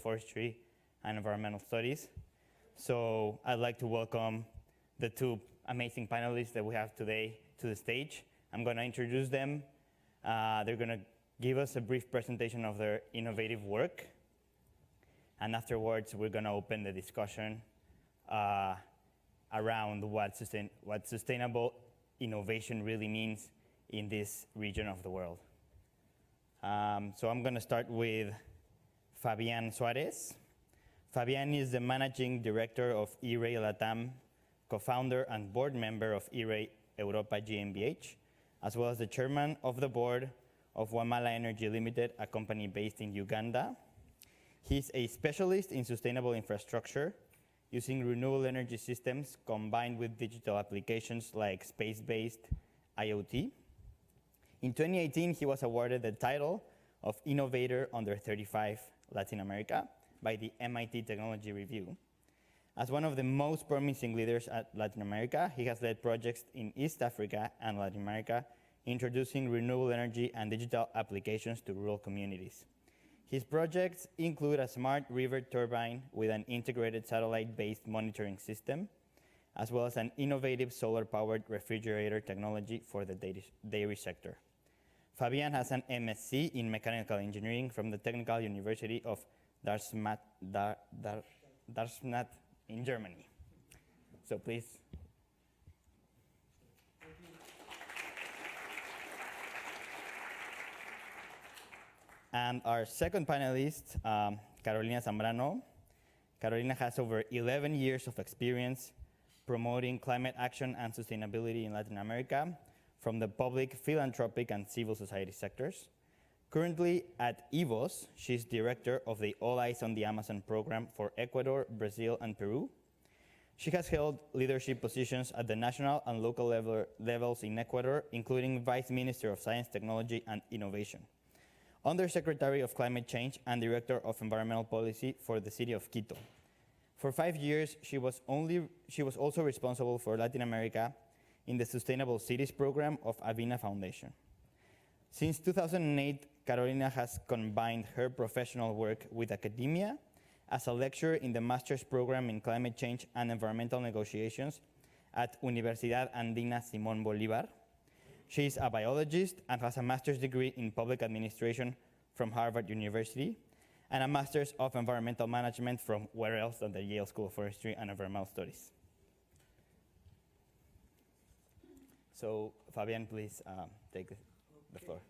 Forestry and Environmental Studies. So I'd like to welcome the two amazing panelists that we have today to the stage. I'm going to introduce them. They're going to give us a brief presentation of their innovative work. And afterwards, we're going to open the discussion around what sustainable innovation really means in this region of the world. So I'm going to start with Fabián Suárez. Fabián is the managing director of E-Ray Latam, co-founder and board member of E-Ray Europa GmbH, as well as the chairman of the board of Wamala Energy Limited, a company based in Uganda. He's a specialist in sustainable infrastructure, using renewable energy systems combined with digital applications like space-based IoT. In 2018, he was awarded the title of Innovator Under 35 Latin America by the MIT Technology Review. As one of the most promising leaders at Latin America, he has led projects in East Africa and Latin America, introducing renewable energy and digital applications to rural communities. His projects include a smart river turbine with an integrated satellite-based monitoring system, as well as an innovative solar-powered refrigerator technology for the dairy sector. Fabián has an MSc in mechanical engineering from the Technical University of Darmstadt in Germany. So please. And our second panelist, Carolina Zambrano. Carolina has over 11 years of experience promoting climate action and sustainability in Latin America from the public, philanthropic, and civil society sectors. Currently at EVOS, she's director of the All Eyes on the Amazon program for Ecuador, Brazil, and Peru. She has held leadership positions at the national and local levels in Ecuador, including Vice Minister of Science, Technology, and Innovation, Undersecretary of Climate Change, and Director of Environmental Policy for the city of Quito. For 5 years, she was also responsible for Latin America in the Sustainable Cities program of Avina Foundation. Since 2008, Carolina has combined her professional work with academia as a lecturer in the master's program in climate change and environmental negotiations at Universidad Andina Simón Bolívar. She is a biologist and has a master's degree in public administration from Harvard University and a master's of environmental management from where else than the Yale School of Forestry and Environmental Studies. So, Fabián, please take the floor.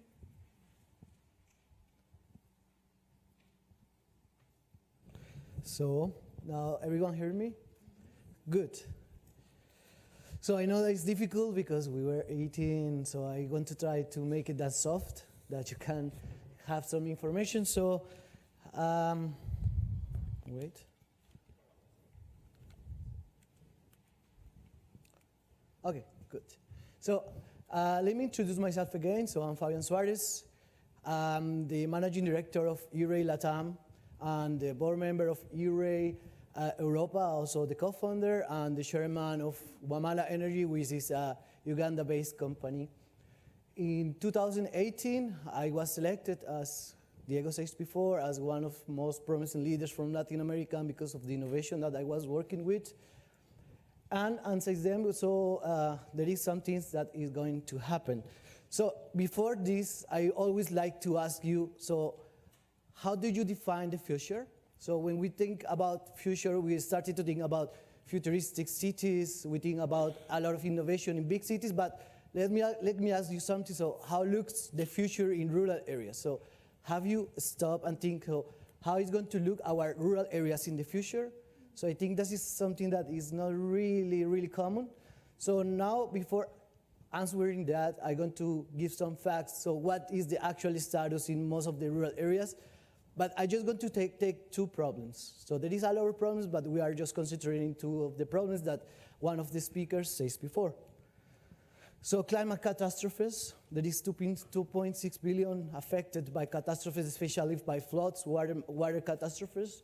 So, now everyone hear me? Good. So I know that it's difficult because we were eating, so I want to try to make it that soft that you can have some information. So, wait. Okay, good. So let me introduce myself again. So I'm Fabián Suárez. I'm the managing director of E-Ray Latam and the board member of E-Ray Europa, also the co-founder and the chairman of Wamala Energy, which is a Uganda-based company. In 2018, I was selected, as Diego said before, as one of the most promising leaders from Latin America because of the innovation that I was working with. And since then, so there is some things that is going to happen. So before this, I always like to ask you, so how do you define the future? So when we think about future, we started to think about futuristic cities. We think about a lot of innovation in big cities, but let me ask you something. So how looks the future in rural areas? So have you stopped and think how is going to look our rural areas in the future? So I think this is something that is not really common. So now, before answering that, I'm going to give some facts. So what is the actual status in most of the rural areas? But I'm just going to take two problems. So there is a lot of problems, but we are just concentrating two of the problems that one of the speakers says before. So climate catastrophes, there is 2.6 billion affected by catastrophes, especially by floods, water catastrophes.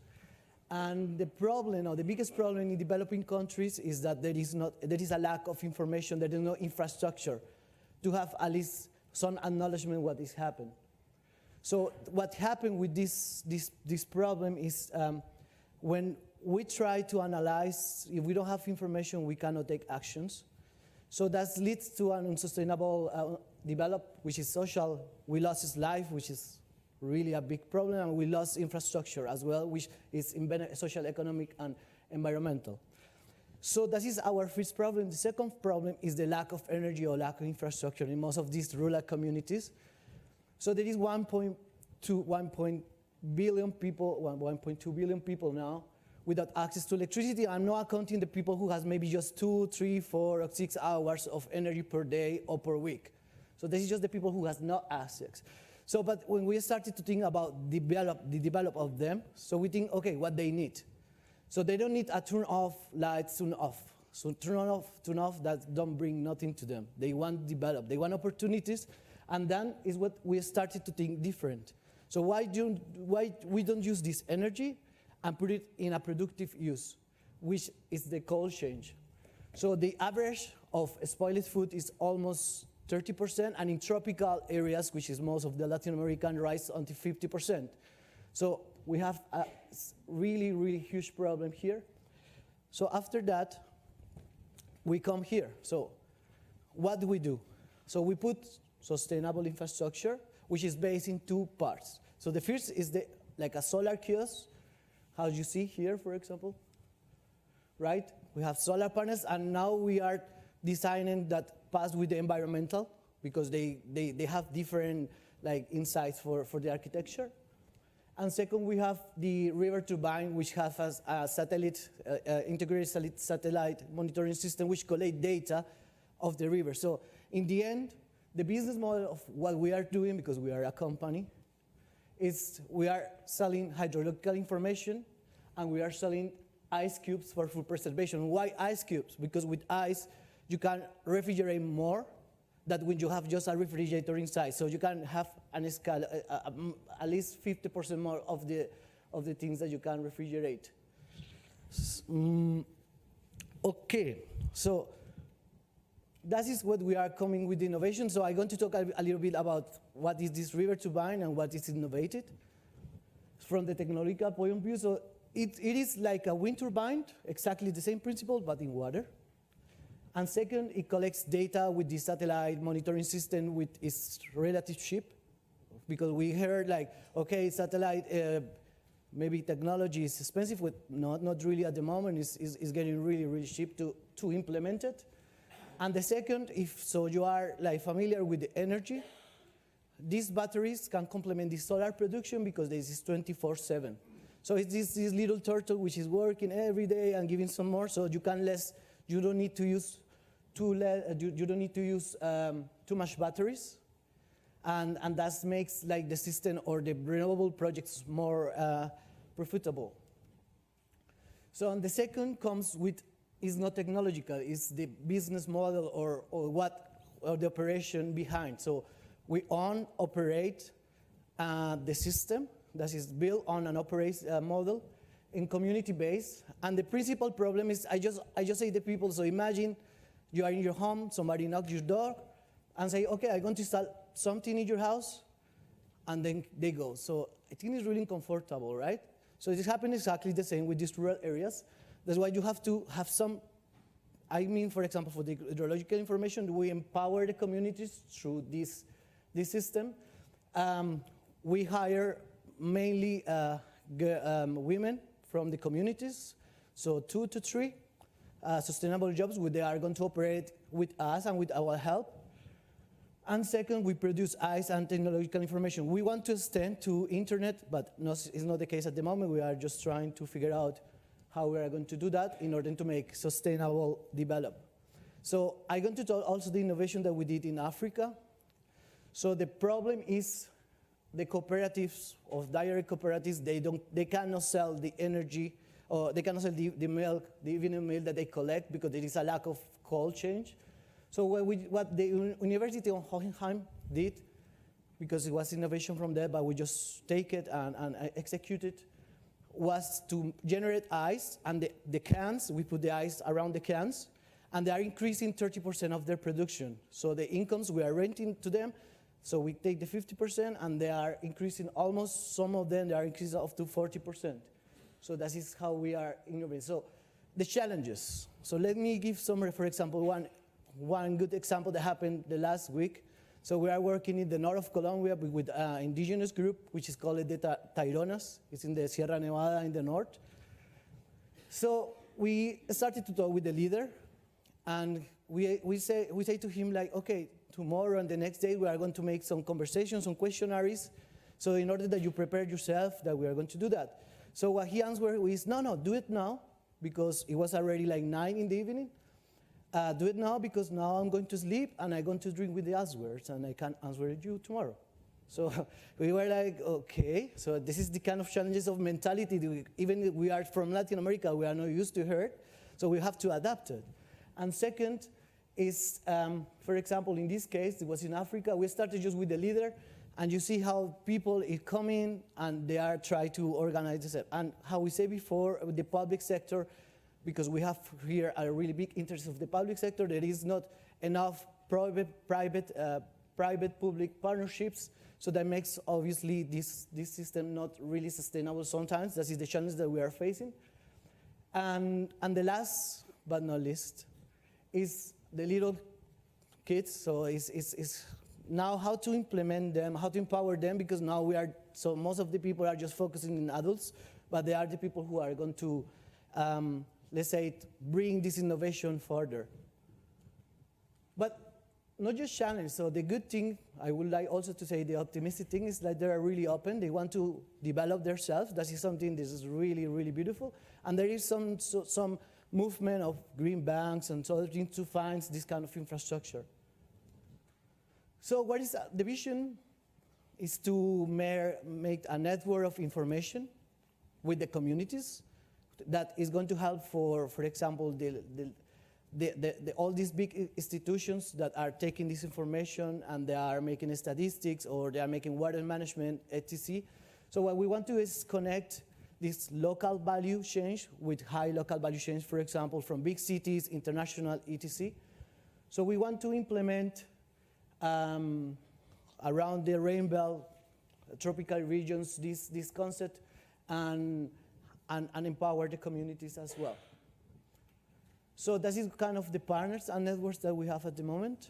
And the problem, or the biggest problem in developing countries is that there is a lack of information, there is no infrastructure to have at least some acknowledgement what is happening. So what happened with this problem is when we try to analyze, if we don't have information, we cannot take actions. So that leads to an unsustainable development, which is social. We lost life, which is really a big problem, and we lost infrastructure as well, which is social, economic, and environmental. So this is our first problem. The second problem is the lack of energy or lack of infrastructure in most of these rural communities. So there is 1.2 billion people now without access to electricity. I'm not counting the people who has maybe just 2, 3, 4, or 6 hours of energy per day or per week. So this is just the people who has no access. So, but when we started to think about the develop of them, so we think, okay, what they need. So they don't need a turn off lights, turn off. So turn off, that don't bring nothing to them. They want develop, they want opportunities, and then is what we started to think different. So why we don't use this energy and put it in a productive use, which is the cold change. So the average of spoiled food is almost 30%, and in tropical areas, which is most of the Latin American, rise until 50%. So we have a really, really huge problem here. So after that, we come here. So what do we do? So we put sustainable infrastructure, which is based in 2 parts. So the first is like a solar kiosk, how you see here, for example, right? We have solar panels, and now we are designing that pass with the environmental, because they have different like insights for the architecture. And second, we have the river turbine, which has a satellite, integrated satellite monitoring system, which collect data of the river. So in the end, the business model of what we are doing, because we are a company, is we are selling hydrological information, and we are selling ice cubes for food preservation. Why ice cubes? Because with ice, you can refrigerate more than when you have just a refrigerator inside. So you can have at least 50% more of the things that you can refrigerate. Okay, so that is what we are coming with innovation. So I'm going to talk a little bit about what is this river turbine and what is innovated from the technological point of view. So it is like a wind turbine, exactly the same principle, but in water. And second, it collects data with the satellite monitoring system with its relative cheap, because we heard like, okay, satellite, maybe technology is expensive, but not really at the moment. It's getting really, really cheap to implement it. And the second, so you are like familiar with the energy, these batteries can complement the solar production because this is 24/7. So it's this little turtle which is working every day and giving some more, so you don't need to use too much batteries, and that makes like the system or the renewable projects more profitable. So and the second comes with, is not technological, it's the business model or the operation behind. So we operate the system that is built on an operate model in community base, and the principal problem is I just say to people, so imagine you are in your home, somebody knocks your door and say, okay, I'm going to install something in your house, and then they go. So I think it's really uncomfortable, right? So it happens exactly the same with these rural areas. That's why you have to have some, for example, for the hydrological information, we empower the communities through this system. We hire mainly women from the communities, so 2 to 3 sustainable jobs where they are going to operate with us and with our help. And second, we produce ice and technological information. We want to extend to internet, but it's not the case at the moment. We are just trying to figure out how we are going to do that in order to make sustainable development. So I'm going to talk also the innovation that we did in Africa. So the problem is the cooperatives of dairy cooperatives, they cannot sell the energy, or they cannot sell the milk, the evening milk that they collect because there is a lack of cold change. So what the University of Hohenheim did, because it was innovation from there, but we just take it and execute it, was to generate ice, and the cans, we put the ice around the cans, and they are increasing 30% of their production. So the incomes we are renting to them, So we take the 50% and they are increasing almost, some of them, they are increasing up to 40%. So that is how we are innovating. So the challenges. So let me give some, for example, one good example that happened the last week. So we are working in the north of Colombia with an indigenous group, which is called the Taironas. It's in the Sierra Nevada in the north. So we started to talk with the leader, and we say to him, like, okay, tomorrow and the next day we are going to make some conversations, some questionnaires. So in order that you prepare yourself, that we are going to do that. So what he answered is, no, do it now, because it was already like 9 in the evening. Do it now, because now I'm going to sleep and I'm going to drink with the answers, and I can answer you tomorrow. So we were like, okay, so this is the kind of challenges of mentality. Even if we are from Latin America, we are not used to her, so we have to adapt it. And second is, for example, in this case, it was in Africa, we started just with the leader, and you see how people come in and they are trying to organize themselves. And how we say before, the public sector, because we have here a really big interest of the public sector, there is not enough private-public partnerships, so that makes, obviously, this system not really sustainable sometimes. That is the challenge that we are facing. And the last but not least is the little kids. So it's now how to implement them, how to empower them, because now so most of the people are just focusing on adults, but they are the people who are going to, let's say, bring this innovation further. But not just challenge. So the good thing, I would like also to say, the optimistic thing is that they are really open. They want to develop themselves. That is something that is really, really beautiful. And there is some movement of green banks and other things to find this kind of infrastructure. So what is the vision? Is to make a network of information with the communities that is going to help for example, all these big institutions that are taking this information and they are making statistics, or they are making water management, etc. So what we want to do is connect this local value change with high local value change, for example, from big cities, international, etc. So we want to implement around the rainbow tropical regions this concept and empower the communities as well. So this is kind of the partners and networks that we have at the moment.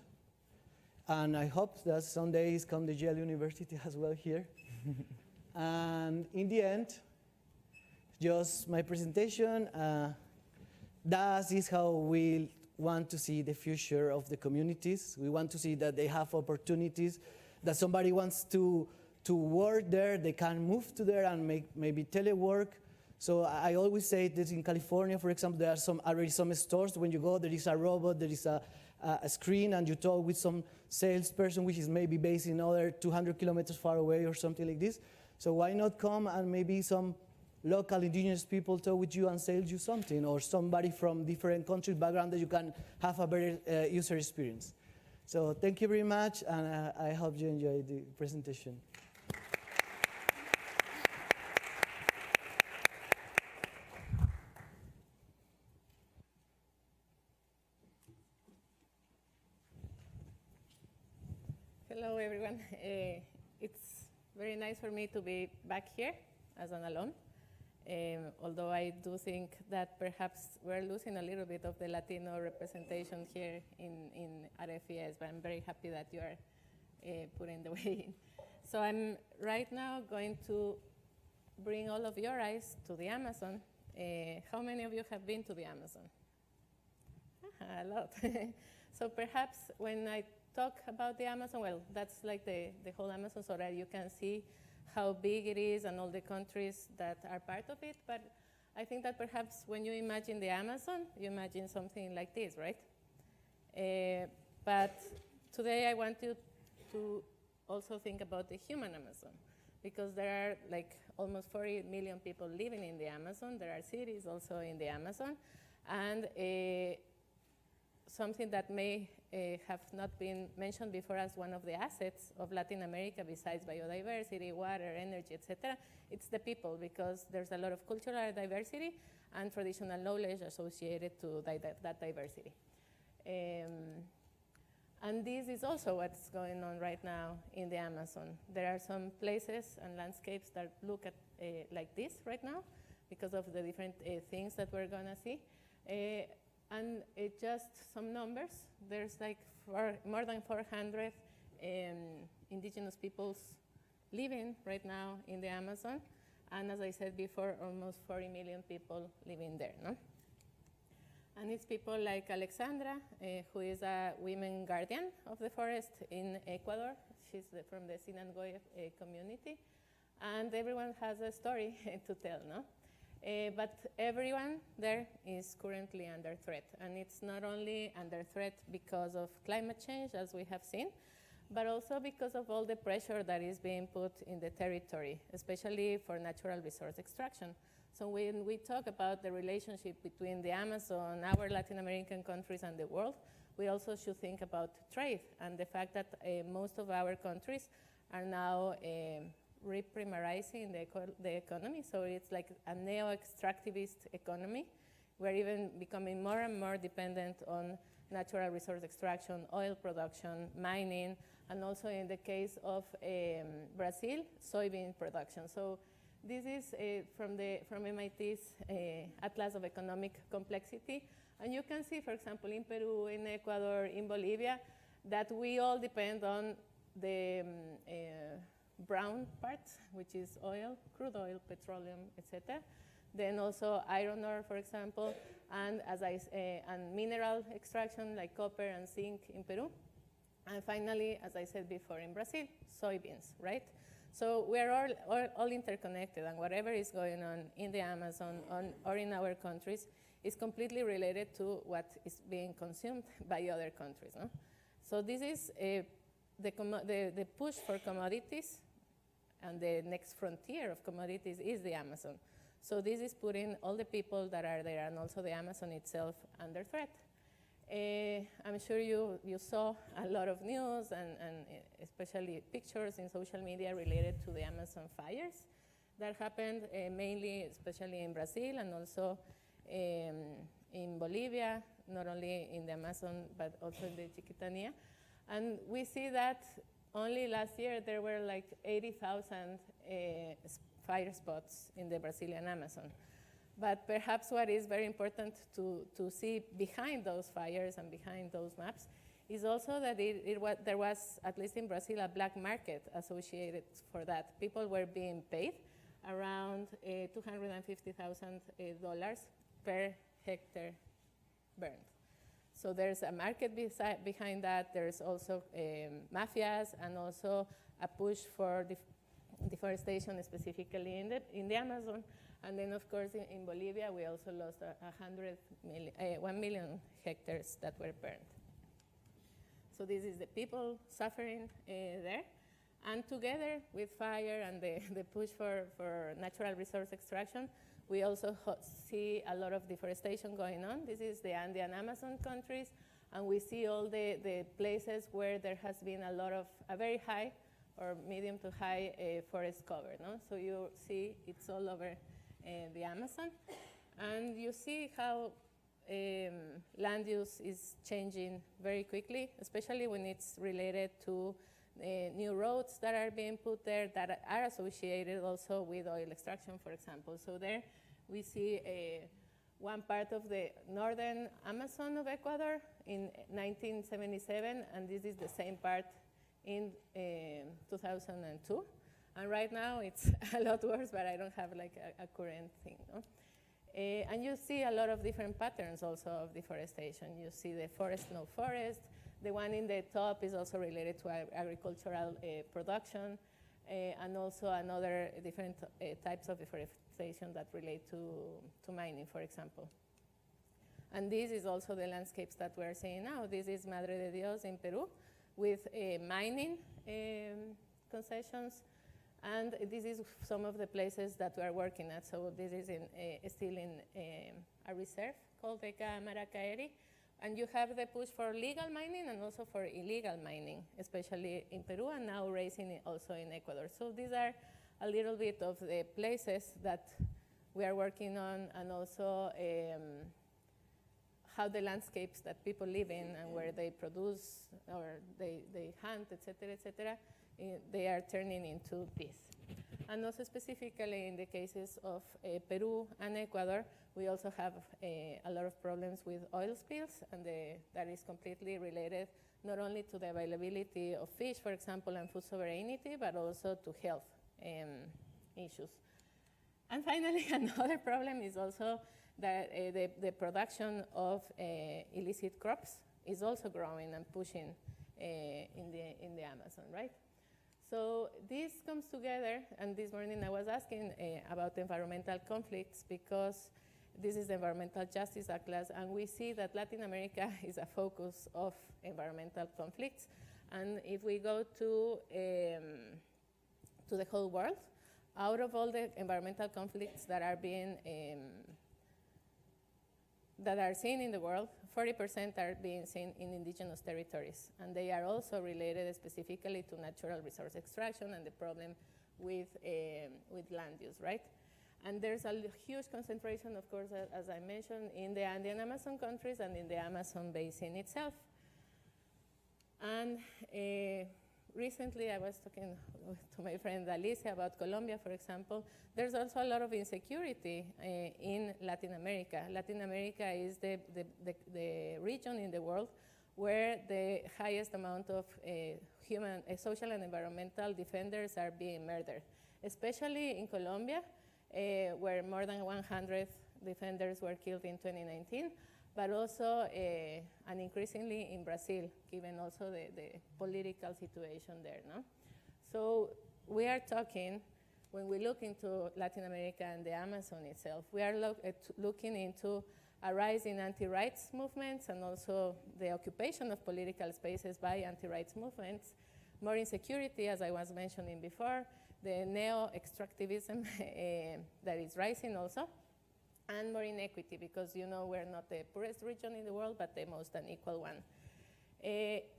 And I hope that someday come the Yale University as well here. And in the end, just my presentation. That is how we want to see the future of the communities. We want to see that they have opportunities, that somebody wants to work there, they can move to there and make maybe telework. So I always say that in California, for example, there are already some stores. When you go, there is a robot, there is a screen, and you talk with some salesperson, which is maybe based in other 200 kilometers far away or something like this. So why not come and maybe some local indigenous people talk with you and sell you something, or somebody from different country background that you can have a better user experience. So thank you very much, and I hope you enjoyed the presentation. Hello, everyone. It's very nice for me to be back here as an alum, although I do think that perhaps we're losing a little bit of the Latino representation here at FES, but I'm very happy that you are putting the way in. So I'm right now going to bring all of your eyes to the Amazon. How many of you have been to the Amazon? A lot. So perhaps when I talk about the Amazon, well, that's like the whole Amazon, so that you can see how big it is and all the countries that are part of it. But I think that perhaps when you imagine the Amazon, you imagine something like this, right? But today I want you to also think about the human Amazon, because there are like almost 40 million people living in the Amazon. There are cities also in the Amazon. And something that may have not been mentioned before as one of the assets of Latin America, besides biodiversity, water, energy, etc., it's the people, because there's a lot of cultural diversity and traditional knowledge associated to that diversity. And this is also what's going on right now in the Amazon. There are some places and landscapes that look at like this right now because of the different things that we're going to see. And just some numbers. There's like more than 400 indigenous peoples living right now in the Amazon. And as I said before, almost 40 million people living there. No? And it's people like Alexandra, who is a women guardian of the forest in Ecuador. She's from the Sinangoy community. And everyone has a story to tell, no? But everyone there is currently under threat. And it's not only under threat because of climate change, as we have seen, but also because of all the pressure that is being put in the territory, especially for natural resource extraction. So when we talk about the relationship between the Amazon, our Latin American countries, and the world, we also should think about trade and the fact that most of our countries are now reprimarizing the economy. So it's like a neo-extractivist economy. We're even becoming more and more dependent on natural resource extraction, oil production, mining, and also in the case of Brazil, soybean production. So this is from MIT's Atlas of Economic Complexity. And you can see, for example, in Peru, in Ecuador, in Bolivia, that we all depend on the brown part, which is oil, crude oil, petroleum, etc. Then also iron ore, for example, and and mineral extraction like copper and zinc in Peru. And finally, as I said before, in Brazil, soybeans, right? So we're all interconnected, and whatever is going on in the Amazon or in our countries is completely related to what is being consumed by other countries. No? So this is the push for commodities, and the next frontier of commodities is the Amazon. So this is putting all the people that are there and also the Amazon itself under threat. I'm sure you saw a lot of news and especially pictures in social media related to the Amazon fires that happened mainly, especially in Brazil and also in Bolivia, not only in the Amazon, but also in the Chiquitania. And we see that only last year there were like 80,000 fire spots in the Brazilian Amazon. But perhaps what is very important to see behind those fires and behind those maps is also that there was, at least in Brazil, a black market associated for that. People were being paid around $250,000 per hectare burned. So there's a market behind that. There's also mafias and also a push for deforestation, specifically in the Amazon. And then, of course, in Bolivia, we also lost 1 million hectares that were burned. So this is the people suffering there. And together with fire and the push for natural resource extraction, we also see a lot of deforestation going on. This is the Andean Amazon countries, and we see all the places where there has been a very high or medium to high forest cover. No? So you see it's all over the Amazon, and you see how land use is changing very quickly, especially when it's related to new roads that are being put there that are associated also with oil extraction, for example. So there we see one part of the northern Amazon of Ecuador in 1977, and this is the same part in 2002. And right now it's a lot worse, but I don't have like a current thing. No? And you see a lot of different patterns also of deforestation. You see the forest, no forest. The one in the top is also related to agricultural production, and also another different types of deforestation that relate to mining, for example. And this is also the landscapes that we're seeing now. This is Madre de Dios in Peru with mining concessions. And this is some of the places that we are working at. So this is still in a reserve called the Camaracaeri. And you have the push for legal mining and also for illegal mining, especially in Peru, and now raising it also in Ecuador. So these are a little bit of the places that we are working on, and also how the landscapes that people live in and where they produce or they hunt, et cetera, they are turning into this. And also specifically in the cases of Peru and Ecuador, we also have a lot of problems with oil spills, and that is completely related not only to the availability of fish, for example, and food sovereignty, but also to health issues. And finally, another problem is also that the production of illicit crops is also growing and pushing in the Amazon, right? So this comes together, and this morning I was asking about environmental conflicts because this is the Environmental Justice Atlas, and we see that Latin America is a focus of environmental conflicts. And if we go to the whole world, out of all the environmental conflicts that are being that are seen in the world, 40% are being seen in indigenous territories, and they are also related specifically to natural resource extraction and the problem with land use, right? And there's a huge concentration, of course, as I mentioned, in the Andean Amazon countries and in the Amazon basin itself. And recently I was talking to my friend Alicia about Colombia, for example. There's also a lot of insecurity in Latin America. Latin America is the region in the world where the highest amount of social and environmental defenders are being murdered, especially in Colombia, where more than 100 defenders were killed in 2019, but also and increasingly in Brazil, given also the political situation there. No? So we are talking, when we look into Latin America and the Amazon itself, we are looking into a rise in anti-rights movements and also the occupation of political spaces by anti-rights movements, more insecurity, as I was mentioning before, the neo-extractivism that is rising also, and more inequity, because we're not the poorest region in the world, but the most unequal one.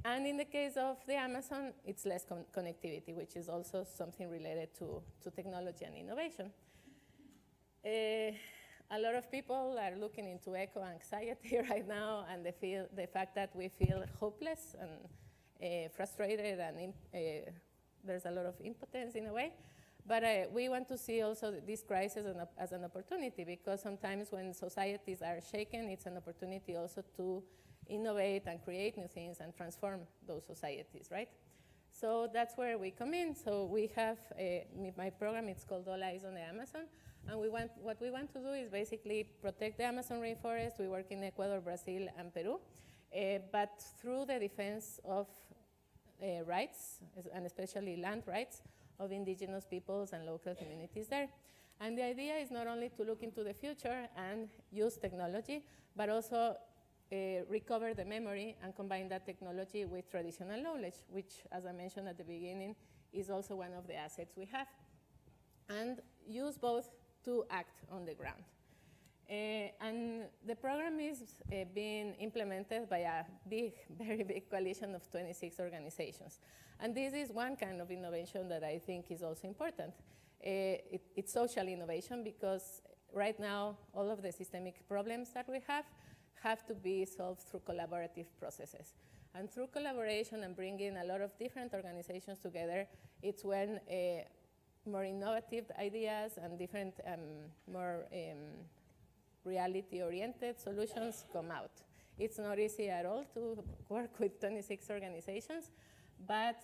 And in the case of the Amazon, it's less connectivity, which is also something related to technology and innovation. A lot of people are looking into eco-anxiety right now, and the fact that we feel hopeless and frustrated, and there's a lot of impotence in a way. But we want to see also this crisis as an opportunity, because sometimes when societies are shaken, it's an opportunity also to innovate and create new things and transform those societies, right? So that's where we come in. So we have my program, it's called All Eyes on the Amazon, and what we want to do is basically protect the Amazon rainforest. We work in Ecuador, Brazil, and Peru, but through the defense of rights, and especially land rights, of indigenous peoples and local communities there. And the idea is not only to look into the future and use technology, but also recover the memory and combine that technology with traditional knowledge, which, as I mentioned at the beginning, is also one of the assets we have. And use both to act on the ground. And the program is being implemented by a very big coalition of 26 organizations. And this is one kind of innovation that I think is also important. It's social innovation, because right now all of the systemic problems that we have to be solved through collaborative processes. And through collaboration and bringing a lot of different organizations together, it's when more innovative ideas and different more reality-oriented solutions come out. It's not easy at all to work with 26 organizations, but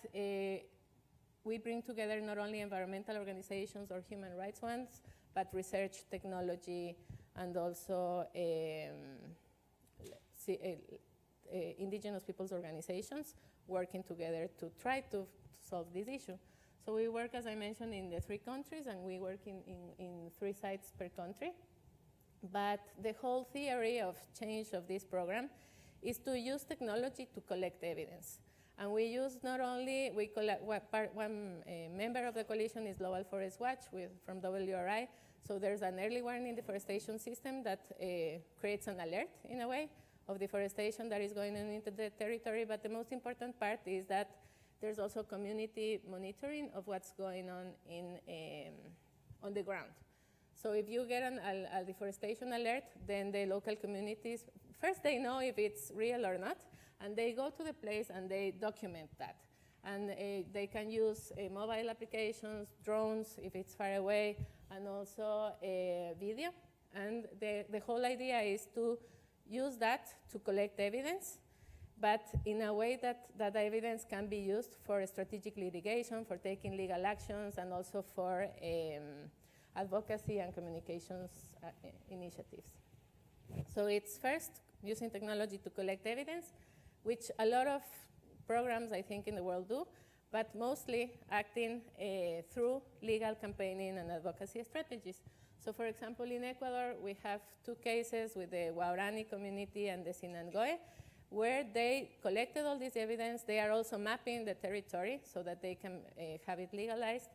we bring together not only environmental organizations or human rights ones, but research, technology, and also indigenous peoples organizations working together to try to solve this issue. So we work, as I mentioned, in the 3 countries, and we work in 3 sites per country. But the whole theory of change of this program is to use technology to collect evidence. And we use not only, one member of the coalition is Lowell Forest Watch from WRI. So there's an early warning deforestation system that creates an alert, in a way, of deforestation that is going on into the territory. But the most important part is that there's also community monitoring of what's going on on the ground. So if you get a deforestation alert, then the local communities, first they know if it's real or not, and they go to the place and they document that. And they can use mobile applications, drones if it's far away, and also video. And the whole idea is to use that to collect evidence, but in a way that that evidence can be used for strategic litigation, for taking legal actions, and also for advocacy and communications initiatives. So it's first using technology to collect evidence, which a lot of programs, I think, in the world do, but mostly acting through legal campaigning and advocacy strategies. So for example, in Ecuador, we have 2 cases with the Guarani community and the Sinangoe, where they collected all this evidence. They are also mapping the territory so that they can have it legalized.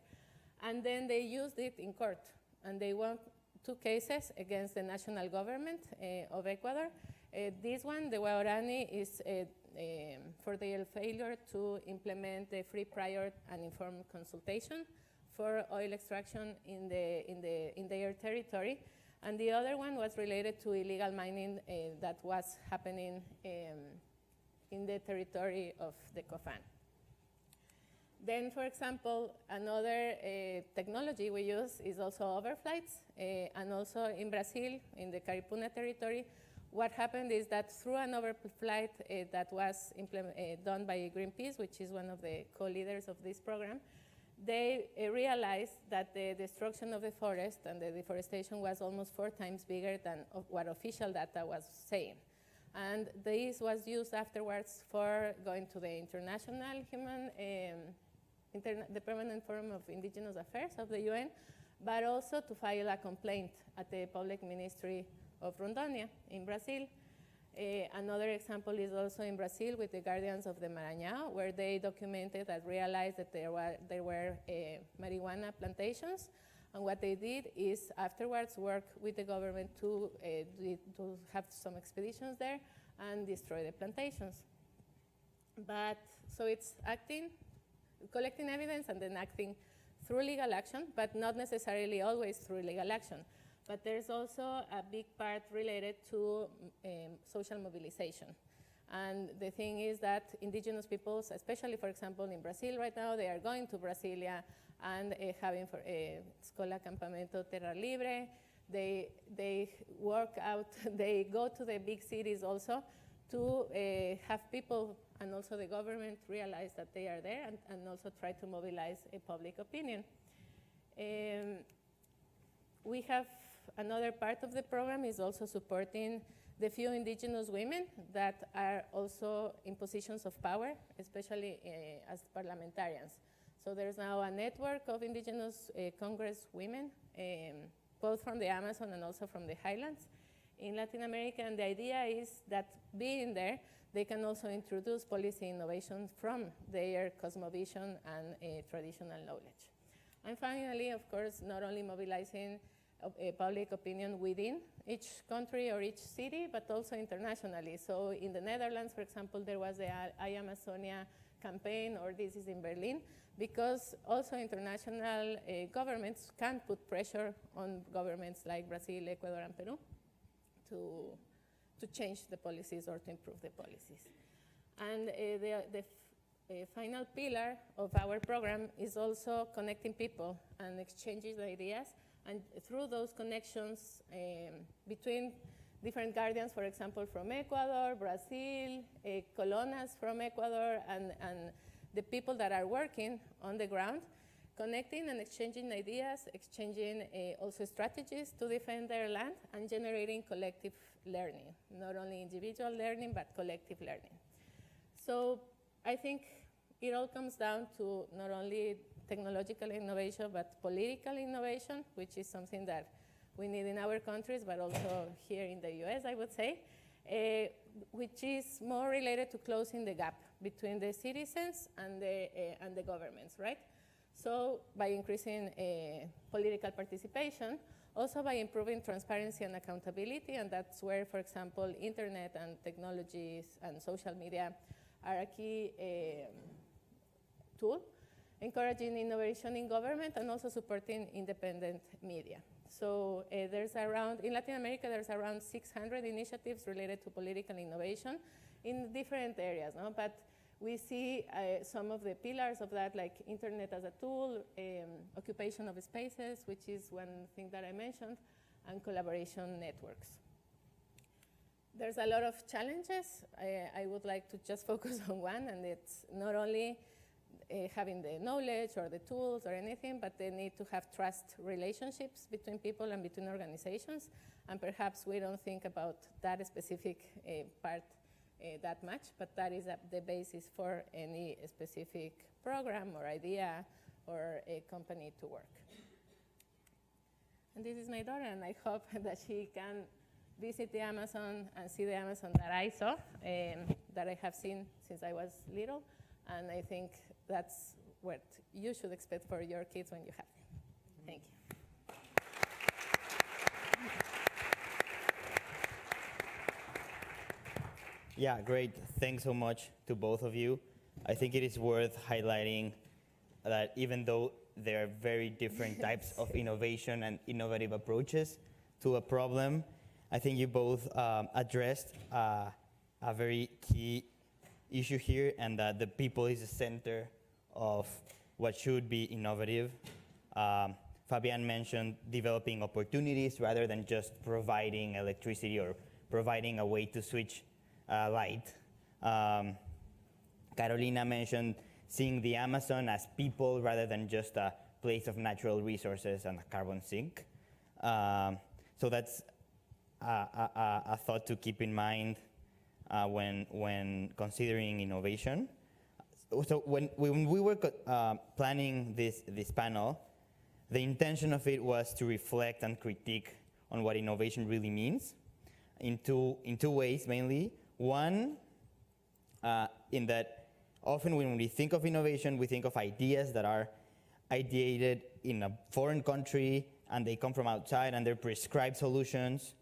And then they used it in court. And they won 2 cases against the national government of Ecuador. This one, the Guarani, is for their failure to implement the free, prior, and informed consultation for oil extraction in their territory. And the other one was related to illegal mining that was happening in the territory of the COFAN. Then, for example, another technology we use is also overflights, and also in Brazil, in the Caripuna territory, what happened is that through an overflight that was done by Greenpeace, which is one of the co-leaders of this program, they realized that the destruction of the forest and the deforestation was almost 4 times bigger than what official data was saying. And this was used afterwards for going to the International the Permanent Forum of Indigenous Affairs of the UN, but also to file a complaint at the Public Ministry of Rondônia in Brazil. Another example is also in Brazil with the Guardians of the Maranhão, where they documented and realized that there were marijuana plantations. And what they did is afterwards work with the government to have some expeditions there and destroy the plantations. But so it's collecting evidence and then acting through legal action, but not necessarily always through legal action. But there's also a big part related to social mobilization. And the thing is that indigenous peoples, especially, for example, in Brazil right now, they are going to Brasilia and having Escola Campamento Terra Libre. They work out, they go to the big cities also to have people and also the government realize that they are there and also try to mobilize a public opinion. We have another part of the program is also supporting the few indigenous women that are also in positions of power, especially as parliamentarians. So there's now a network of indigenous Congress women, both from the Amazon and also from the highlands in Latin America. And the idea is that being there, they can also introduce policy innovation from their cosmovision and traditional knowledge. And finally, of course, not only mobilizing public opinion within each country or each city, but also internationally. So in the Netherlands, for example, there was the Am Estonia campaign, or this is in Berlin, because also international governments can put pressure on governments like Brazil, Ecuador, and Peru to change the policies or to improve the policies. And the final pillar of our program is also connecting people and exchanging ideas. And through those connections between different guardians, for example, from Ecuador, Brazil, colonas from Ecuador, and the people that are working on the ground, connecting and exchanging ideas, exchanging also strategies to defend their land, and generating collective learning, not only individual learning, but collective learning. So I think it all comes down to not only technological innovation, but political innovation, which is something that we need in our countries, but also here in the US, I would say, which is more related to closing the gap between the citizens and the governments, right? So by increasing political participation, also by improving transparency and accountability, and that's where, for example, internet and technologies and social media are a key tool, encouraging innovation in government and also supporting independent media. So in Latin America, there's around 600 initiatives related to political innovation in different areas, no? But we see some of the pillars of that, like internet as a tool, occupation of spaces, which is one thing that I mentioned, and collaboration networks. There's a lot of challenges. I would like to just focus on one, and it's not only having the knowledge or the tools or anything, but they need to have trust relationships between people and between organizations. And perhaps we don't think about that specific part that much, but that is the basis for any specific program or idea or a company to work. And this is my daughter, and I hope that she can visit the Amazon and see the Amazon that I saw, that I have seen since I was little. And I think that's what you should expect for your kids when you have them. Thank you. Yeah, great. Thanks so much to both of you. I think it is worth highlighting that even though there are very different types of innovation and innovative approaches to a problem, I think you both addressed a very key issue here, and that the people is the center of what should be innovative. Fabian mentioned developing opportunities rather than just providing electricity or providing a way to switch light. Carolina mentioned seeing the Amazon as people rather than just a place of natural resources and a carbon sink. So that's a thought to keep in mind when considering innovation. So when we were planning this panel, the intention of it was to reflect and critique on what innovation really means in two ways mainly. One, in that often when we think of innovation, we think of ideas that are ideated in a foreign country and they come from outside and they're prescribed solutions,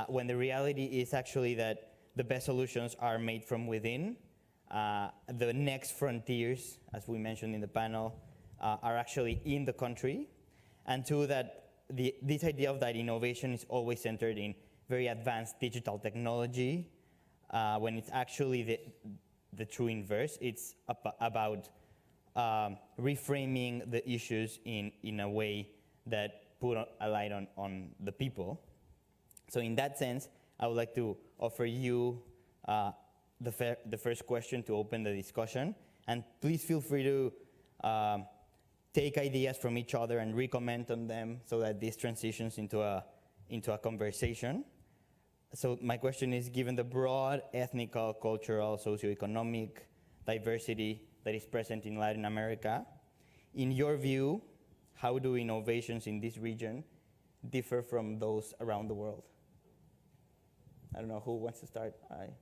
when the reality is actually that the best solutions are made from within. The next frontiers, as we mentioned in the panel, are actually in the country. And two, that this idea of that innovation is always centered in very advanced digital technology, when it's actually the true inverse. It's about reframing the issues in a way that put a light on the people. So in that sense, I would like to offer you the first question to open the discussion. And please feel free to take ideas from each other and recommend on them so that this transitions into a conversation. So my question is, given the broad ethnical, cultural, socioeconomic diversity that is present in Latin America, in your view, how do innovations in this region differ from those around the world? I don't know who wants to start. Okay.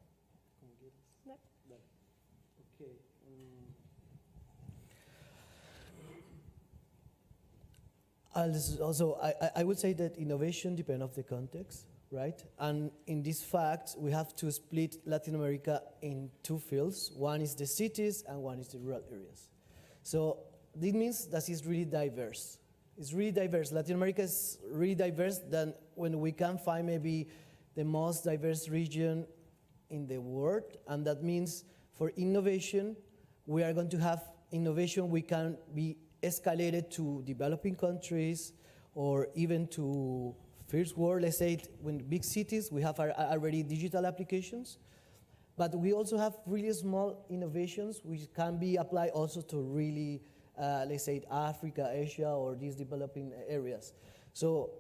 I would say that innovation depends on the context, right? And in this fact, we have to split Latin America in two fields. One is the cities and one is the rural areas. So this means that it's really diverse. It's really diverse. Latin America is really diverse than when we can find maybe the most diverse region in the world. And that means for innovation, we are going to have innovation we can be escalated to developing countries or even to first world. Let's say when big cities, we have already digital applications, but we also have really small innovations which can be applied also to really, let's say Africa, Asia, or these developing areas. So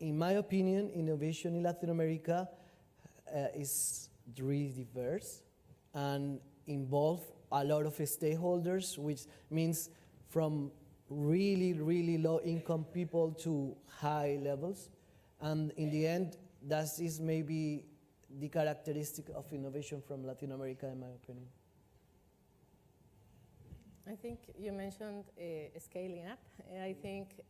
in my opinion, innovation in Latin America is really diverse and involve a lot of stakeholders, which means from really, really low income people to high levels. And in the end, that is maybe the characteristic of innovation from Latin America, in my opinion. I think you mentioned scaling up. I think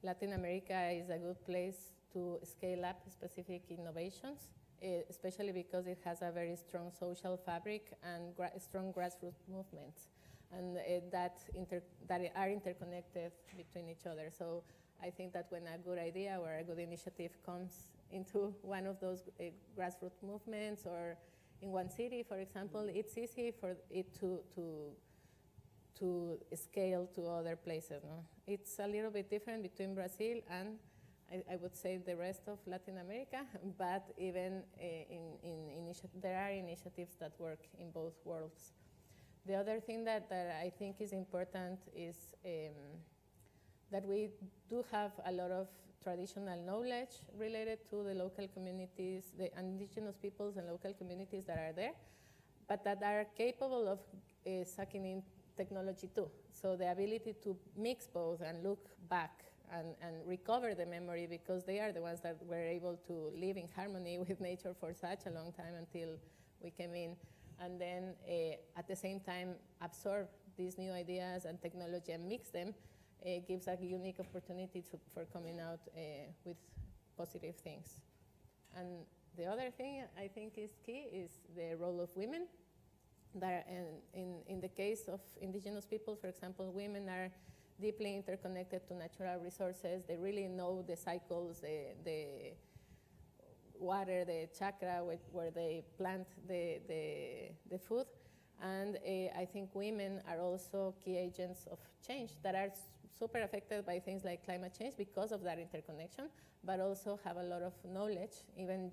Latin America is a good place to scale up specific innovations, especially because it has a very strong social fabric and strong grassroots movements, and that are interconnected between each other. So I think that when a good idea or a good initiative comes into one of those grassroots movements or in one city, for example, it's easy for it to scale to other places. No? It's a little bit different between Brazil and I would say the rest of Latin America, but even there are initiatives that work in both worlds. The other thing that I think is important is that we do have a lot of traditional knowledge related to the local communities, the indigenous peoples and local communities that are there, but that are capable of sucking in technology too. So the ability to mix both and look back and recover the memory, because they are the ones that were able to live in harmony with nature for such a long time until we came in, and then at the same time absorb these new ideas and technology and mix them, gives a unique opportunity for coming out with positive things. And the other thing I think is key is the role of women. That in the case of indigenous people, for example, women are deeply interconnected to natural resources. They really know the cycles, the water, the chakra, where they plant the food. And I think women are also key agents of change that are super affected by things like climate change because of that interconnection, but also have a lot of knowledge, even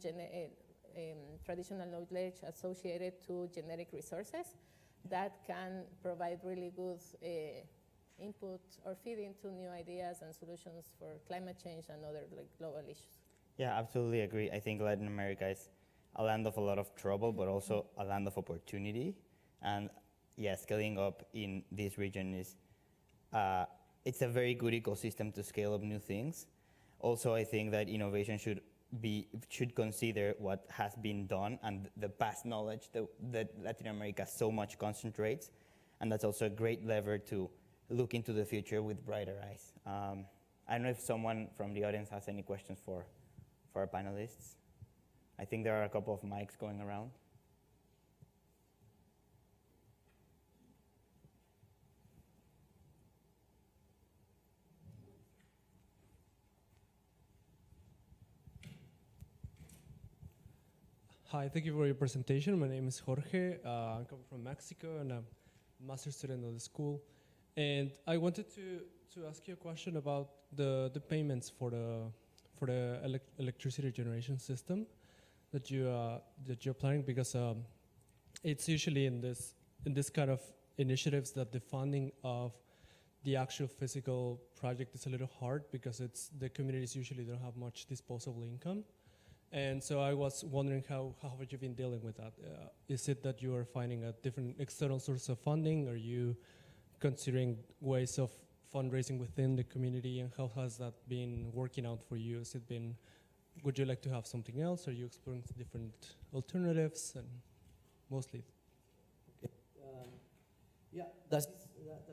traditional knowledge associated to genetic resources that can provide really good input or feed into new ideas and solutions for climate change and other global issues. Yeah, absolutely agree. I think Latin America is a land of a lot of trouble, but also a land of opportunity. And yeah, scaling up in this region is, it's a very good ecosystem to scale up new things. Also, I think that innovation should consider what has been done and the past knowledge that Latin America so much concentrates. And that's also a great lever to look into the future with brighter eyes. I don't know if someone from the audience has any questions for our panelists. I think there are a couple of mics going around. Hi, thank you for your presentation. My name is Jorge. I'm coming from Mexico, and I'm a master's student of the school. And I wanted to ask you a question about the payments for the electricity generation system that you're planning, because it's usually in this kind of initiatives that the funding of the actual physical project is a little hard, because the communities usually don't have much disposable income. And so I was wondering how have you been dealing with that? Is it that you are finding a different external source of funding? Are you considering ways of fundraising within the community, and how has that been working out for you? Has it been, would you like to have something else? Are you exploring different alternatives? And mostly. Okay. Yeah, that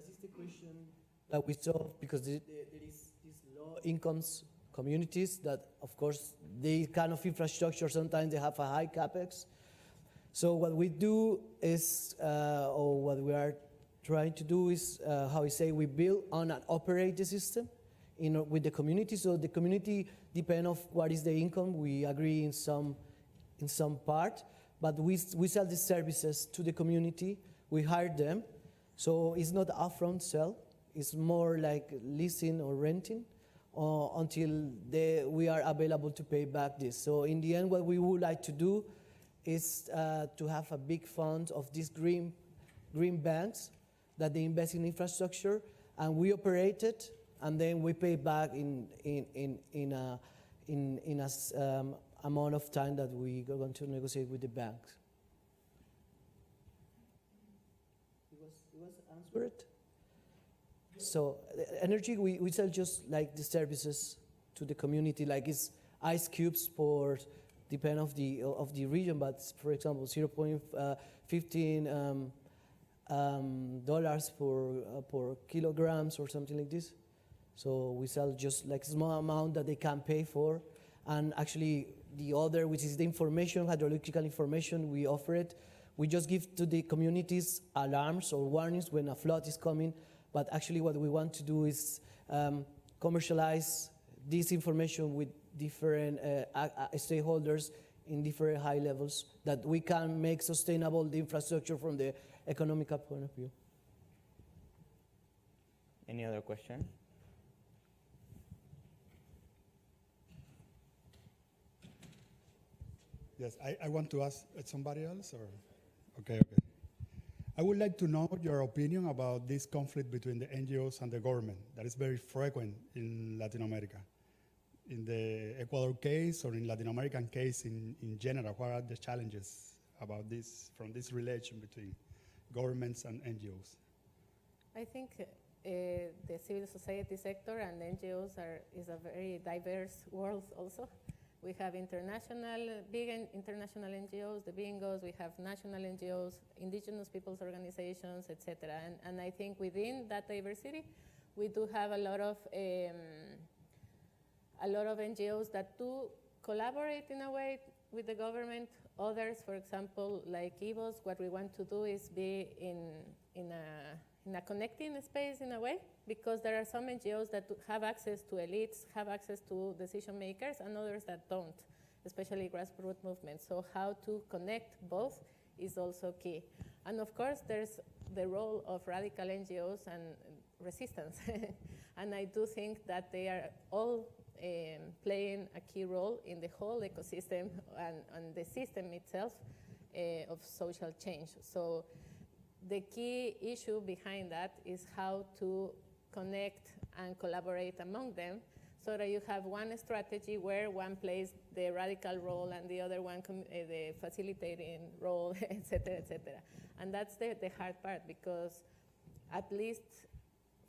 is the question that we solve, because there is these low incomes communities that, of course, they kind of infrastructure, sometimes they have a high capex. So what we do is, or what we are trying to do is, how we say, we build on and operate the system with the community. So the community, depend on what is the income, we agree in some part, but we sell the services to the community, we hire them. So it's not upfront sell, it's more like leasing or renting. Until we are available to pay back this. So in the end, what we would like to do is to have a big fund of these green banks that they invest in infrastructure, and we operate it, and then we pay back in a amount of time that we are going to negotiate with the banks. It was answered. So energy, we sell just like the services to the community, like it's ice cubes for depend of the region, but for example, $0.15 dollars per kilograms or something like this. So we sell just like small amount that they can pay for, and actually the other, which is the information, hydrological information, we offer it. We just give to the communities alarms or warnings when a flood is coming. But actually what we want to do is commercialize this information with different stakeholders in different high levels, that we can make sustainable the infrastructure from the economical point of view. Any other question? Yes, I want to ask somebody else, or? Okay. I would like to know your opinion about this conflict between the NGOs and the government that is very frequent in Latin America. In the Ecuador case or in Latin American case in general, what are the challenges about this, from this relation between governments and NGOs? I think the civil society sector and NGOs is a very diverse world also. We have big international NGOs, the bingos, we have national NGOs, indigenous peoples organizations, etc. And I think within that diversity, we do have a lot of NGOs that do collaborate in a way with the government. Others, for example, like EVOS, what we want to do is be in a connecting space in a way, because there are some NGOs that have access to elites, have access to decision makers, and others that don't, especially grassroots movements. So how to connect both is also key. And of course, there's the role of radical NGOs and resistance. And I do think that they are all playing a key role in the whole ecosystem and the system itself of social change. So the key issue behind that is how to connect and collaborate among them, so that you have one strategy where one plays the radical role and the other one the facilitating role, et cetera, et cetera. And that's the hard part, because at least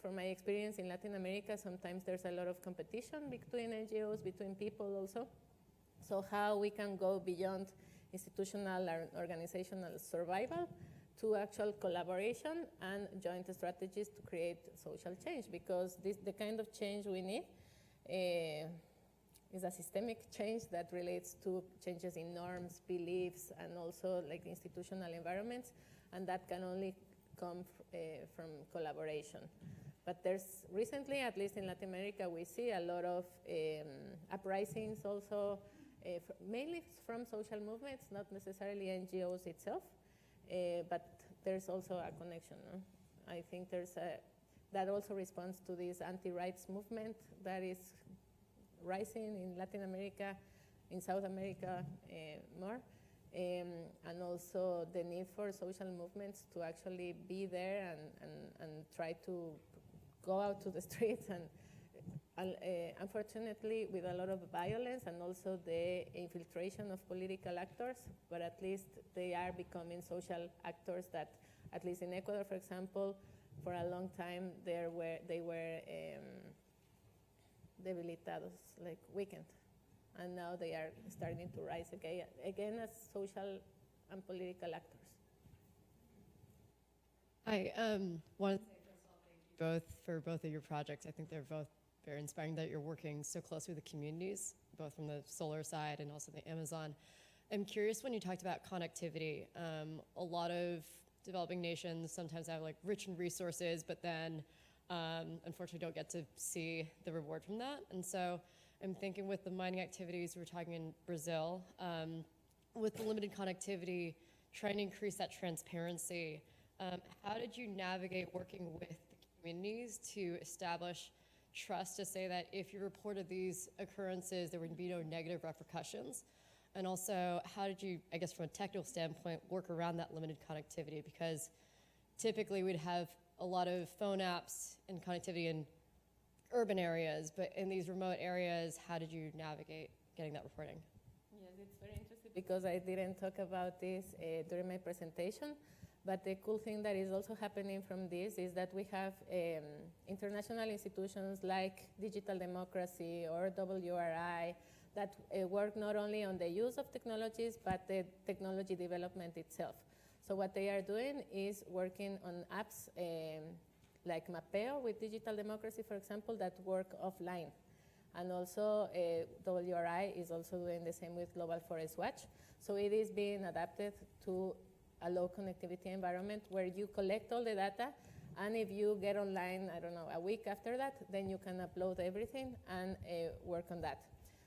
from my experience in Latin America, sometimes there's a lot of competition between NGOs, between people also. So how we can go beyond institutional or organizational survival to actual collaboration and joint strategies to create social change, because the kind of change we need is a systemic change that relates to changes in norms, beliefs, and also like institutional environments, and that can only come from collaboration. But there's recently, at least in Latin America, we see a lot of uprisings also, mainly from social movements, not necessarily NGOs itself. But there's also a connection. No? I think that also responds to this anti-rights movement that is rising in Latin America, in South America more, and also the need for social movements to actually be there and try to go out to the streets, and unfortunately with a lot of violence and also the infiltration of political actors, but at least they are becoming social actors that, at least in Ecuador, for example, for a long time they were debilitados, like weakened, and now they are starting to rise again as social and political actors. Hi, wanted to say first of all, thank you both for both of your projects. I think they're both very inspiring that you're working so closely with the communities, both from the solar side and also the Amazon. I'm curious, when you talked about connectivity, a lot of developing nations sometimes have like rich in resources, but then unfortunately don't get to see the reward from that. And so I'm thinking with the mining activities, we were talking in Brazil, with the limited connectivity, trying to increase that transparency. How did you navigate working with the communities to establish trust to say that if you reported these occurrences, there would be no negative repercussions? And also, how did you, I guess from a technical standpoint, work around that limited connectivity? Because typically we'd have a lot of phone apps and connectivity in urban areas, but in these remote areas, how did you navigate getting that reporting? Yes, it's very interesting because I didn't talk about this during my presentation. But the cool thing that is also happening from this is that we have international institutions like Digital Democracy or WRI that work not only on the use of technologies, but the technology development itself. So what they are doing is working on apps like Mapeo with Digital Democracy, for example, that work offline. And also WRI is also doing the same with Global Forest Watch. So it is being adapted to a low connectivity environment where you collect all the data And if you get online, I don't know, a week after that, then you can upload everything and work on that.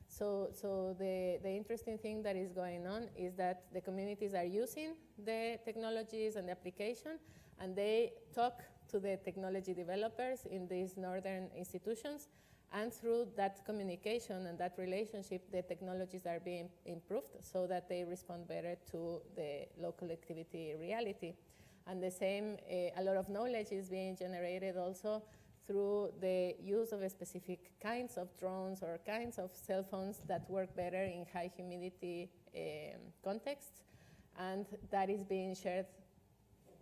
So the interesting thing that is going on is that the communities are using the technologies and the application, and they talk to the technology developers in these northern institutions, and through that communication and that relationship, the technologies are being improved so that they respond better to the local activity reality. And the same, a lot of knowledge is being generated also through the use of specific kinds of drones or kinds of cell phones that work better in high humidity contexts. And that is being shared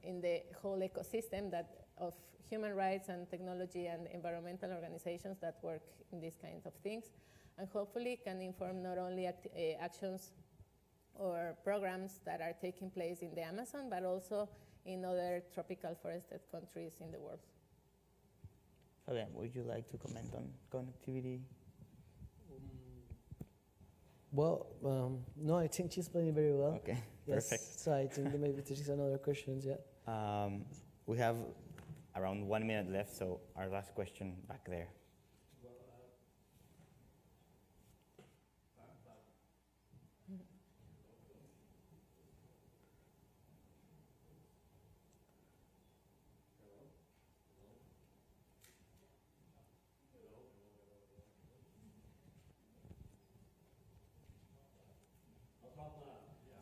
in the whole ecosystem of human rights and technology and environmental organizations that work in these kinds of things. And hopefully can inform not only actions or programs that are taking place in the Amazon, but also in other tropical forested countries in the world. Fabian, would you like to comment on connectivity? Well, no, I think she's playing very well. Okay, Yes, perfect. so I think that maybe there's another questions, yeah. We have around 1 minute left, so our last question back there.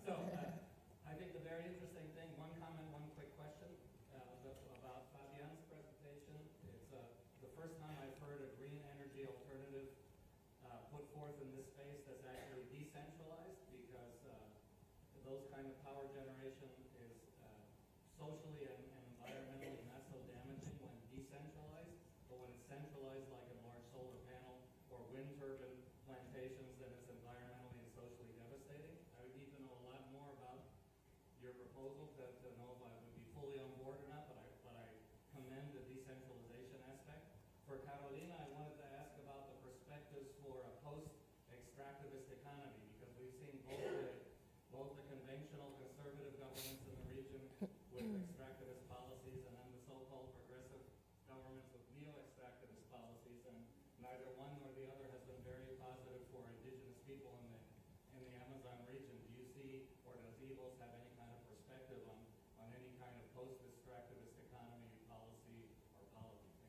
So, I think the very interesting thing, one comment, one quick question about Fabian's presentation. It's the first time I've heard a green energy alternative put forth in this space that's actually decentralized, because those kind of power generation is socially and environmentally not so damaging when decentralized, but when it's centralized like a large solar panel or wind turbine plantations, then it's environmentally and socially devastating. I would need to know a lot more about your proposal to know if I would be fully on board or not, but I commend the decentralization aspect. For Carolina, I wanted to ask about the perspectives for a post-extractivist economy, because we've seen both the conventional conservative governments in the region with extractivist policies, and then the so-called progressive governments with neo-extractivist policies, and neither one nor the other has been very positive for indigenous people in the Amazon region. Do you see, or does EVOS have any kind of perspective on any kind of post-extractivist economy policy or policy?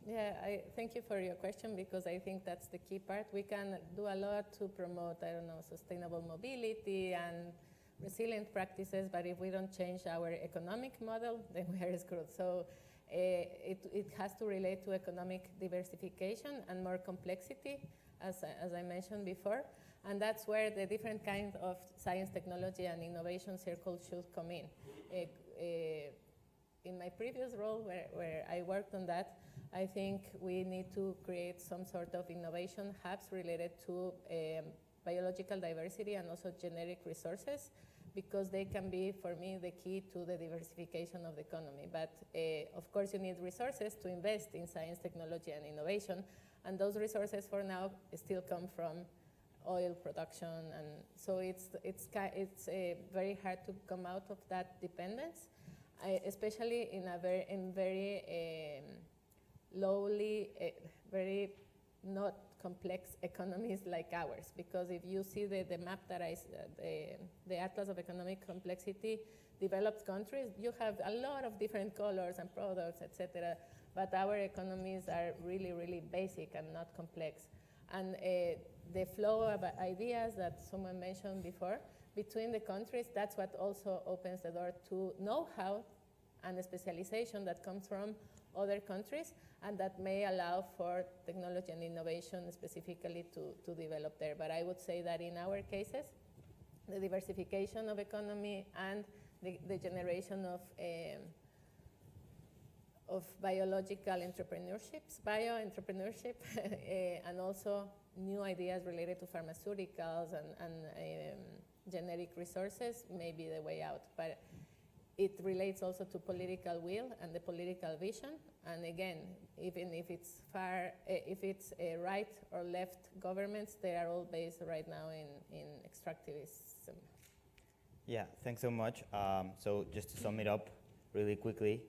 Yeah, I thank you for your question, because I think that's the key part. We can do a lot to promote, I don't know, sustainable mobility and resilient practices, but if we don't change our economic model, then we are screwed. So it has to relate to economic diversification and more complexity, as I mentioned before. And that's where the different kinds of science, technology, and innovation circles should come in. In my previous role, where I worked on that, I think we need to create some sort of innovation hubs related to biological diversity and also genetic resources, because they can be, for me, the key to the diversification of the economy. But of course, you need resources to invest in science, technology, and innovation, and those resources for now still come from oil production, and so it's very hard to come out of that dependence, especially in very lowly, very not complex economies like ours. Because if you see the map that the Atlas of Economic Complexity, developed countries, you have a lot of different colors and products, etc. But our economies are really, really basic and not complex. And the flow of ideas that someone mentioned before between the countries, that's what also opens the door to know-how and the specialization that comes from other countries, and that may allow for technology and innovation specifically to develop there. But I would say that in our cases, the diversification of economy and the generation of biological entrepreneurships, bio-entrepreneurship, and also new ideas related to pharmaceuticals and genetic resources may be the way out. But it relates also to political will and the political vision. And again, even if it's right or left governments, they are all based right now in extractivism. Yeah, thanks so much. So just to sum it up really quickly,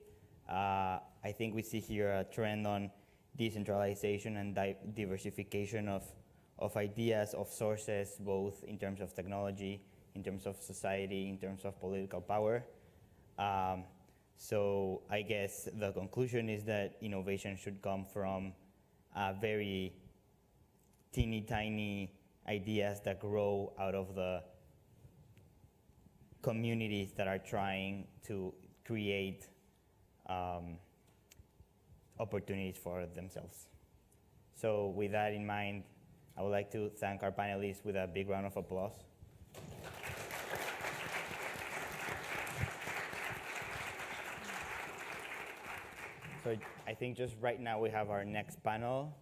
I think we see here a trend on decentralization and diversification of ideas, of sources, both in terms of technology, in terms of society, in terms of political power. So I guess the conclusion is that innovation should come from very teeny tiny ideas that grow out of the communities that are trying to create opportunities for themselves. So with that in mind, I would like to thank our panelists with a big round of applause. So I think just right now we have our next panel.